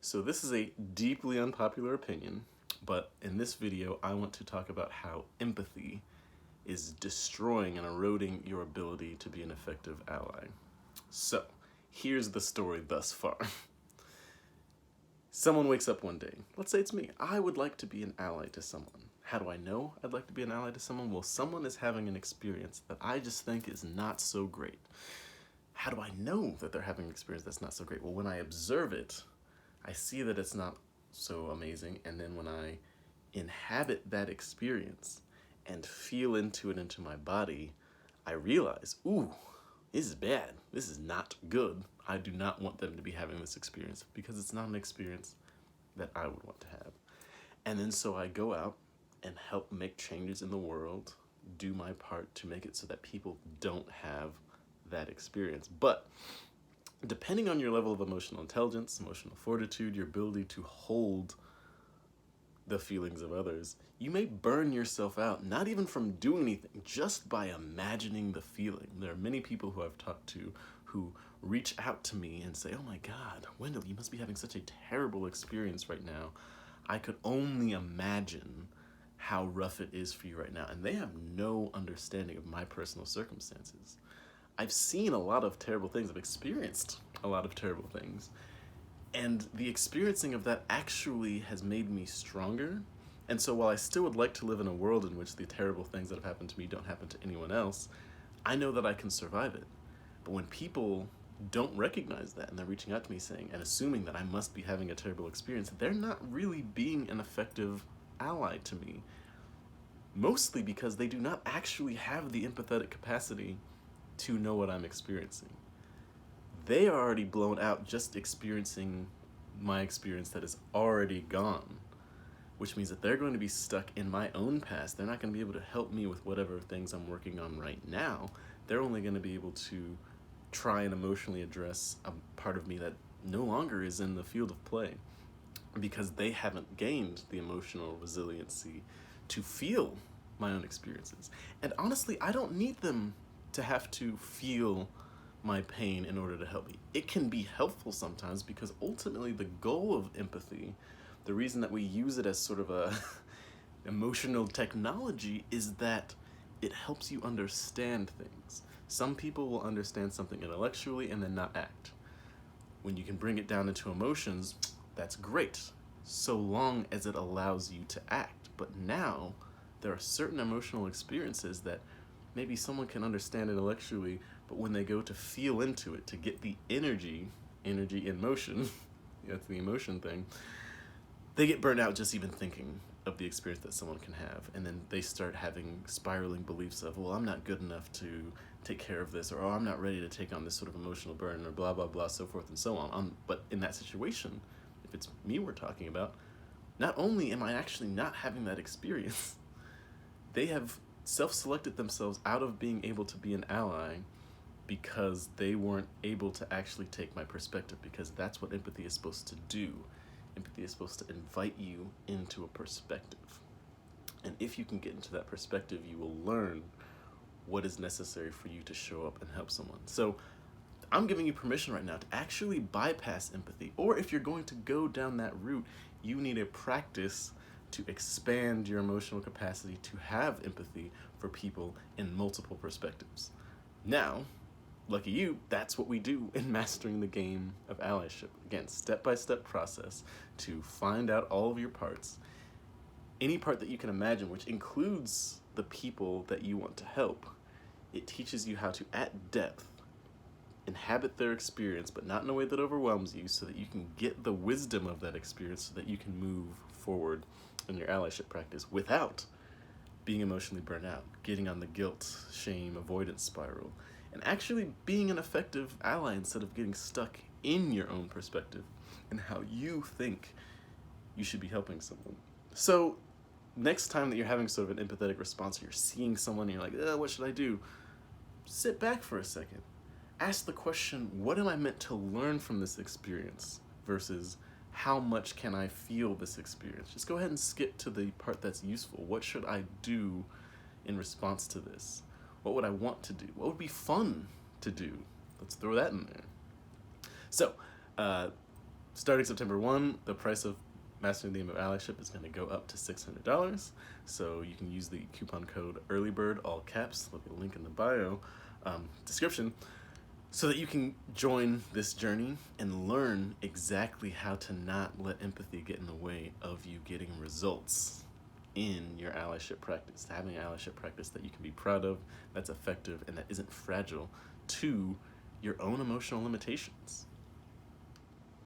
So this is a deeply unpopular opinion, but in this video I want to talk about how empathy is destroying and eroding your ability to be an effective ally. So here's the story thus far. Someone wakes up one day, let's say it's me, I would like to be an ally to someone. How do I know I'd like to be an ally to someone? Well, someone is having an experience that I just think is not so great. How do I know that they're having an experience that's not so great? Well, when I observe it, I see that it's not so amazing, and then when I inhabit that experience and feel into it into my body, I realize, ooh, this is bad. This is not good. I do not want them to be having this experience because it's not an experience that I would want to have. And then so I go out and help make changes in the world, do my part to make it so that people don't have that experience. But depending on your level of emotional intelligence, emotional fortitude, your ability to hold the feelings of others, you may burn yourself out, not even from doing anything, just by imagining the feeling. There are many people who I've talked to who reach out to me and say, oh my God, Wendell, you must be having such a terrible experience right now. I could only imagine how rough it is for you right now. And they have no understanding of my personal circumstances. I've seen a lot of terrible things. I've experienced a lot of terrible things. And the experiencing of that actually has made me stronger. And so while I still would like to live in a world in which the terrible things that have happened to me don't happen to anyone else, I know that I can survive it. But when people don't recognize that and they're reaching out to me saying and assuming that I must be having a terrible experience, they're not really being an effective ally to me. Mostly because they do not actually have the empathetic capacity to know what I'm experiencing. They are already blown out just experiencing my experience that is already gone, which means that they're going to be stuck in my own past. They're not going to be able to help me with whatever things I'm working on right now. They're only going to be able to try and emotionally address a part of me that no longer is in the field of play because they haven't gained the emotional resiliency to feel my own experiences. And honestly, I don't need them to have to feel my pain in order to help me. It can be helpful sometimes because ultimately the goal of empathy, the reason that we use it as sort of a emotional technology, is that it helps you understand things. Some people will understand something intellectually and then not act. When you can bring it down into emotions, that's great, so long as it allows you to act. But now, there are certain emotional experiences that maybe someone can understand intellectually, but when they go to feel into it, to get the energy in motion, that's the emotion thing, they get burnt out just even thinking of the experience that someone can have. And then they start having spiraling beliefs of, well, I'm not good enough to take care of this, or oh, I'm not ready to take on this sort of emotional burden, or blah, blah, blah, so forth and so on. But in that situation, if it's me we're talking about, not only am I actually not having that experience, they have self-selected themselves out of being able to be an ally because they weren't able to actually take my perspective, because that's what empathy is supposed to do. Empathy is supposed to invite you into a perspective. And if you can get into that perspective, you will learn what is necessary for you to show up and help someone. So I'm giving you permission right now to actually bypass empathy. Or if you're going to go down that route, you need a practice to expand your emotional capacity to have empathy for people in multiple perspectives. Now, lucky you, that's what we do in mastering the game of allyship. Again, step-by-step process to find out all of your parts, any part that you can imagine, which includes the people that you want to help. It teaches you how to, at depth, inhabit their experience, but not in a way that overwhelms you, so that you can get the wisdom of that experience so that you can move forward in your allyship practice without being emotionally burnt out, getting on the guilt, shame, avoidance spiral, and actually being an effective ally instead of getting stuck in your own perspective and how you think you should be helping someone. So next time that you're having sort of an empathetic response, or you're seeing someone and you're like, what should I do? Sit back for a second. Ask the question, what am I meant to learn from this experience versus how much can I feel this experience? Just go ahead and skip to the part that's useful. What should I do in response to this? What would I want to do? What would be fun to do? Let's throw that in there. So, starting September 1, the price of Mastering the Game of Allyship is going to go up to $600. So you can use the coupon code EARLYBIRD, all caps, look at the link in the bio description, so that you can join this journey and learn exactly how to not let empathy get in the way of you getting results in your allyship practice. Having an allyship practice that you can be proud of, that's effective, and that isn't fragile to your own emotional limitations.